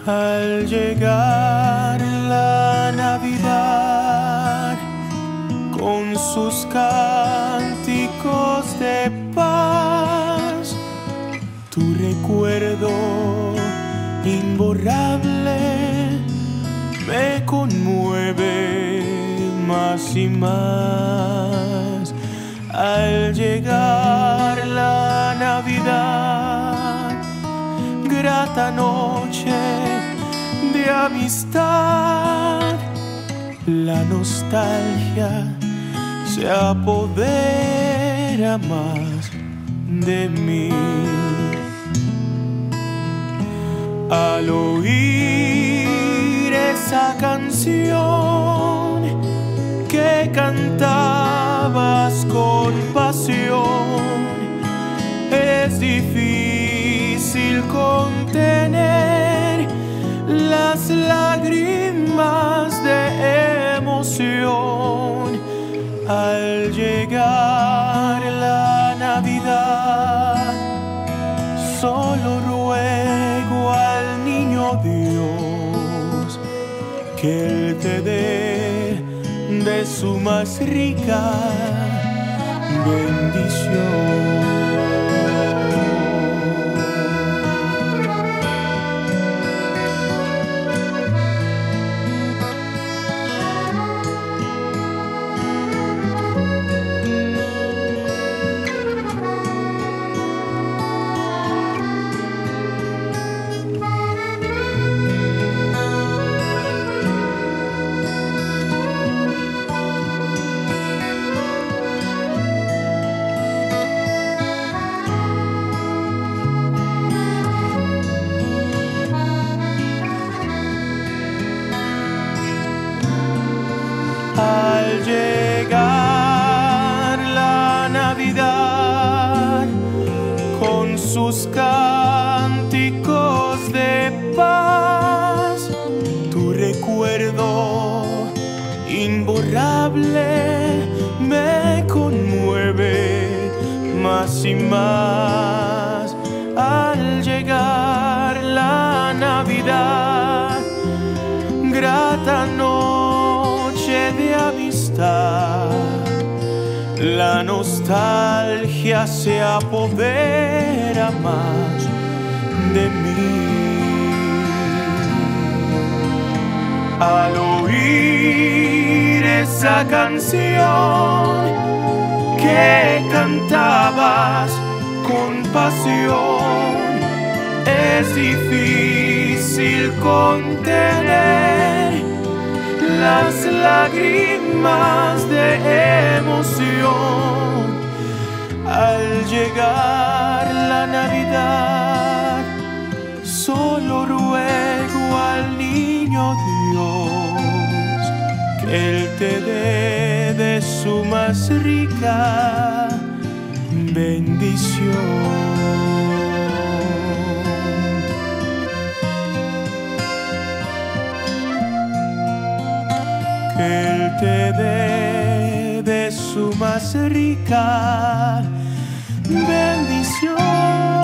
Al llegar la Navidad con sus cánticos de paz, tu recuerdo imborrable me conmueve más y más. Al llegar la Navidad, grata noche de amistad, la nostalgia se apodera más de mí. Al oír esa canción que cantabas con pasión, es difícil contener las lágrimas de emoción. Al llegar la Navidad, solo ruego al niño Dios que Él te dé de su más rica bendición. Al llegar la Navidad con sus cánticos de paz, tu recuerdo imborrable me conmueve más y más. Al llegar la Navidad, grata noche de amistad, la nostalgia se apodera más de mí. Al oír esa canción que cantabas con pasión, es difícil contener las lágrimas de emoción. Al llegar la Navidad, solo ruego al niño Dios que Él te dé de su más rica bendición. Que Él te dé de su más rica bendición.